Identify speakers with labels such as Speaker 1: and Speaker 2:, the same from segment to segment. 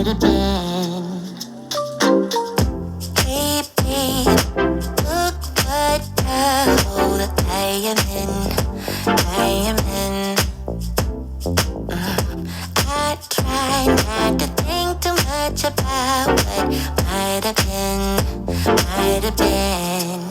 Speaker 1: might have been. Hey babe, look what hole I am in. I am in. I try not to think too much about what might have been, might have been.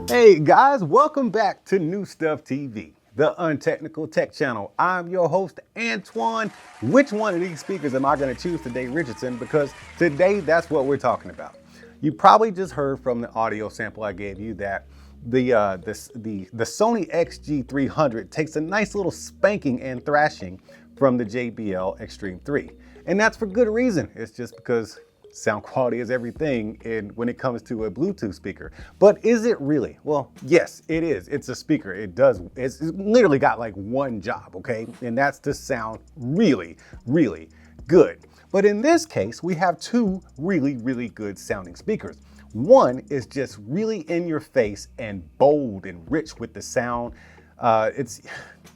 Speaker 2: Hey guys, welcome back to New Stuff TV, the untechnical tech channel. I'm your host, Antoine. Which one of these speakers am I going to choose today, Richardson? Because today, that's what we're talking about. You probably just heard from the audio sample I gave you that the Sony XG300 takes a nice little spanking and thrashing from the JBL Xtreme 3. And that's for good reason. It's just because sound quality is everything when it comes to a Bluetooth speaker. But is it really? Well, yes, it is. It's a speaker. It's literally got like one job, okay? And that's to sound really, really good. But in this case, we have two really, really good sounding speakers. One is just really in your face and bold and rich with the sound.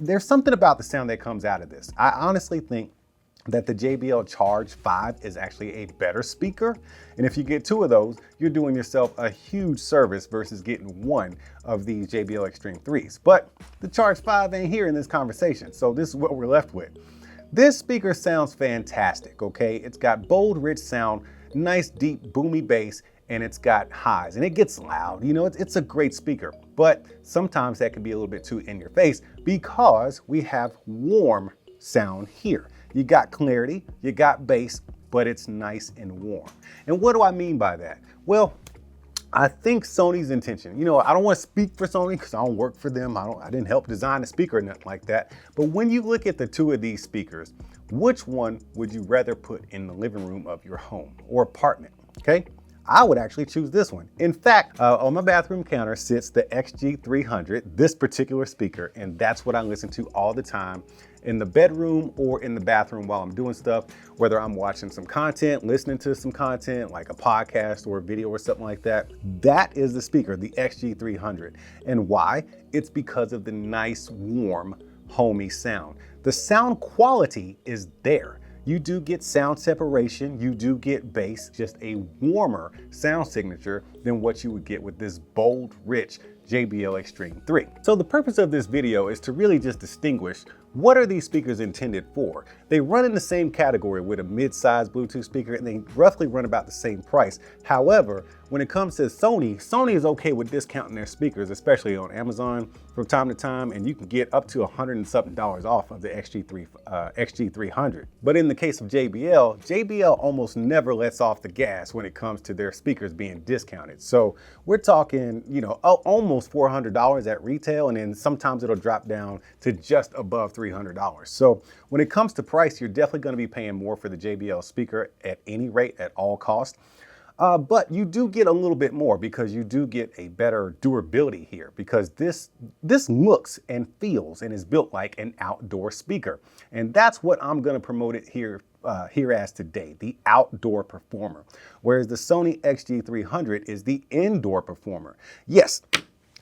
Speaker 2: There's something about the sound that comes out of this. I honestly think that the JBL Charge 5 is actually a better speaker. And if you get two of those, you're doing yourself a huge service versus getting one of these JBL Xtreme 3s. But the Charge 5 ain't here in this conversation, so this is what we're left with. This speaker sounds fantastic, okay? It's got bold, rich sound, nice, deep, boomy bass, and it's got highs, and it gets loud. You know, it's a great speaker, but sometimes that can be a little bit too in your face because we have warm sound here. You got clarity, you got bass, but it's nice and warm. And what do I mean by that? Well, I think Sony's intention, you know, I don't want to speak for Sony because I don't work for them. I didn't help design the speaker or nothing like that. But when you look at the two of these speakers, which one would you rather put in the living room of your home or apartment? Okay. I would actually choose this one. In fact, on my bathroom counter sits the XG300, this particular speaker, and that's what I listen to all the time in the bedroom or in the bathroom while I'm doing stuff, whether I'm watching some content, listening to some content, like a podcast or a video or something like that. That is the speaker, the XG300. And why? It's because of the nice, warm, homey sound. The sound quality is there. You do get sound separation, you do get bass, just a warmer sound signature than what you would get with this bold, rich JBL Xtreme 3. So the purpose of this video is to really just distinguish what are these speakers intended for. They run in the same category with a mid-sized Bluetooth speaker, and they roughly run about the same price. However, when it comes to Sony is okay with discounting their speakers, especially on Amazon from time to time, and you can get up to $100 and something off of the XG300. But in the case of JBL almost never lets off the gas when it comes to their speakers being discounted. So we're talking, you know, almost $400 at retail, and then sometimes it'll drop down to just above $300. So when it comes to price, you're definitely going to be paying more for the JBL speaker at any rate, at all costs. But you do get a little bit more because you do get a better durability here, because this looks and feels and is built like an outdoor speaker. And that's what I'm going to promote it here as today, the outdoor performer. Whereas the Sony XG300 is the indoor performer. Yes,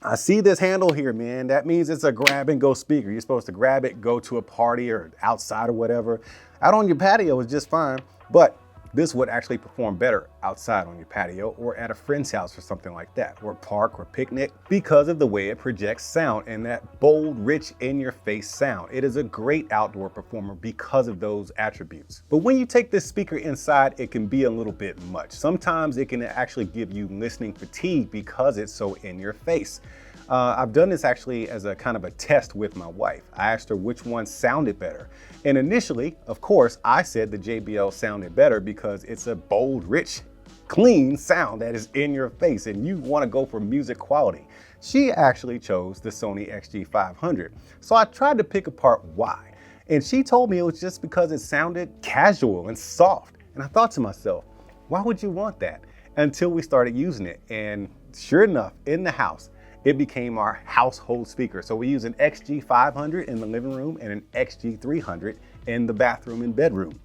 Speaker 2: I see this handle here, man. That means it's a grab and go speaker. You're supposed to grab it, go to a party or outside or whatever. Out on your patio is just fine, but this would actually perform better outside on your patio or at a friend's house or something like that, or park or picnic, because of the way it projects sound and that bold, rich, in-your-face sound. It is a great outdoor performer because of those attributes. But when you take this speaker inside, it can be a little bit much. Sometimes it can actually give you listening fatigue because it's so in your face. I've done this actually as a kind of a test with my wife. I asked her which one sounded better. And initially, of course, I said the JBL sounded better because it's a bold, rich, clean sound that is in your face and you want to go for music quality. She actually chose the Sony XG500. So I tried to pick apart why. And she told me it was just because it sounded casual and soft. And I thought to myself, why would you want that? Until we started using it. And sure enough, in the house, it became our household speaker. So we use an XG500 in the living room and an XG300 in the bathroom and bedroom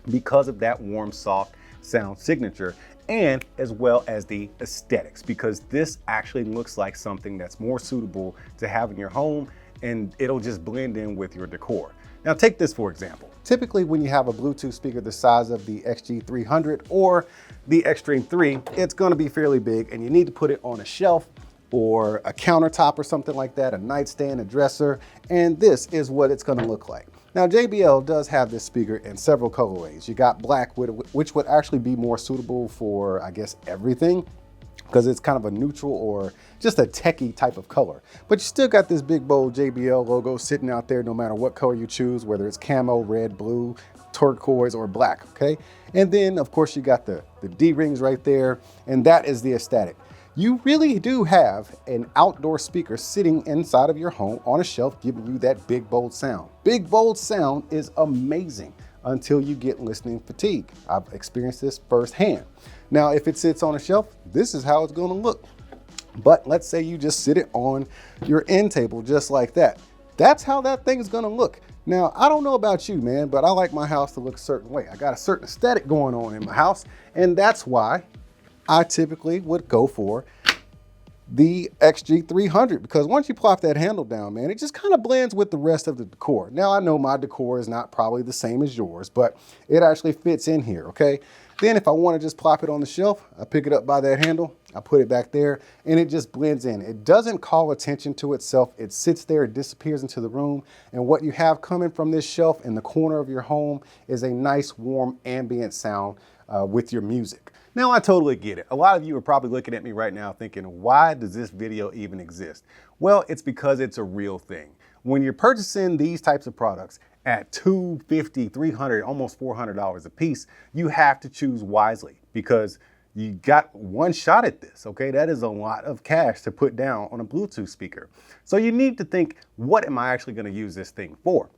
Speaker 2: because of that warm, soft sound signature, and as well as the aesthetics, because this actually looks like something that's more suitable to have in your home and it'll just blend in with your decor. Now take this for example. Typically when you have a Bluetooth speaker the size of the XG300 or the Xtreme 3, it's gonna be fairly big and you need to put it on a shelf or a countertop or something like that, a nightstand, a dresser, and this is what it's gonna look like. Now JBL does have this speaker in several colorways. You got black, which would actually be more suitable for, I guess, everything, because it's kind of a neutral or just a techie type of color. But you still got this big bold JBL logo sitting out there no matter what color you choose, whether it's camo, red, blue, turquoise, or black, okay? And then of course you got the D-rings right there, and that is the aesthetic. You really do have an outdoor speaker sitting inside of your home on a shelf giving you that big bold sound. Big bold sound is amazing until you get listening fatigue. I've experienced this firsthand. Now, if it sits on a shelf, this is how it's gonna look. But let's say you just sit it on your end table just like that. That's how that thing's gonna look. Now, I don't know about you, man, but I like my house to look a certain way. I got a certain aesthetic going on in my house, and that's why I typically would go for the XG300, because once you plop that handle down, man, it just kind of blends with the rest of the decor. Now, I know my decor is not probably the same as yours, but it actually fits in here, okay? Then if I want to just plop it on the shelf, I pick it up by that handle, I put it back there, and it just blends in. It doesn't call attention to itself. It sits there, it disappears into the room, and what you have coming from this shelf in the corner of your home is a nice, warm, ambient sound with your music. Now, I totally get it. A lot of you are probably looking at me right now thinking, why does this video even exist? Well, it's because it's a real thing. When you're purchasing these types of products at $250, $300, almost $400 a piece, you have to choose wisely because you got one shot at this, okay? That is a lot of cash to put down on a Bluetooth speaker. So you need to think, what am I actually gonna use this thing for?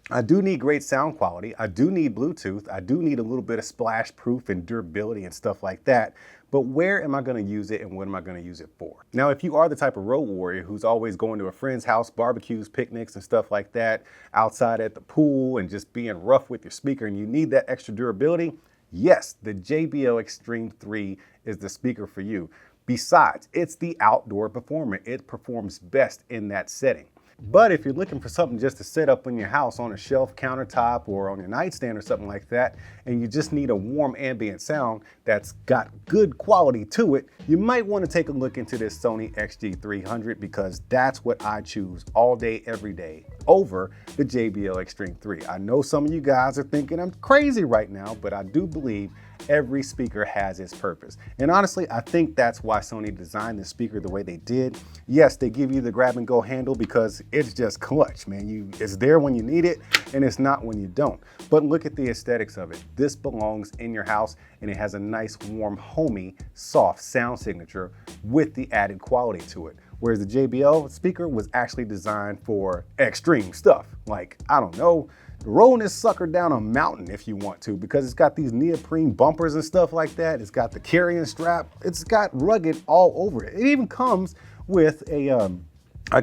Speaker 2: I do need great sound quality. I do need Bluetooth. I do need a little bit of splash proof and durability and stuff like that. But where am I going to use it and what am I going to use it for? Now, if you are the type of road warrior who's always going to a friend's house, barbecues, picnics and stuff like that, outside at the pool and just being rough with your speaker and you need that extra durability, yes, the JBL Xtreme 3 is the speaker for you. Besides, it's the outdoor performer. It performs best in that setting. But if you're looking for something just to set up in your house on a shelf, countertop, or on your nightstand or something like that, and you just need a warm ambient sound that's got good quality to it, you might want to take a look into this Sony XG300 because that's what I choose all day, every day over the JBL Xtreme 3. I know some of you guys are thinking I'm crazy right now, but I do believe every speaker has its purpose. And honestly, I think that's why Sony designed the speaker the way they did. Yes, they give you the grab and go handle because it's just clutch, man. It's there when you need it and it's not when you don't. But look at the aesthetics of it. This belongs in your house and it has a nice, warm, homey, soft sound signature with the added quality to it. Whereas the JBL speaker was actually designed for extreme stuff. Like, I don't know, rolling this sucker down a mountain if you want to, because it's got these neoprene bumpers and stuff like that. It's got the carrying strap. It's got rugged all over it. It even comes with a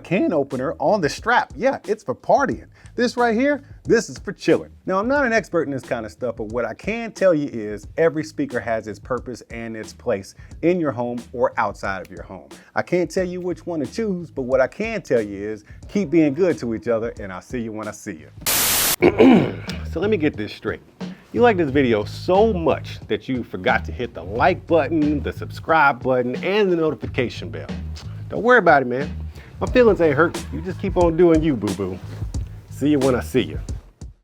Speaker 2: can opener on the strap. Yeah, it's for partying. This right here, this is for chilling. Now, I'm not an expert in this kind of stuff, but what I can tell you is every speaker has its purpose and its place in your home or outside of your home. I can't tell you which one to choose, but what I can tell you is keep being good to each other, and I'll see you when I see you. So let me get this straight. You like this video so much that you forgot to hit the like button, the subscribe button, and the notification bell. Don't worry about it, man. My feelings ain't hurt. You just keep on doing you, boo-boo. See you when I see you.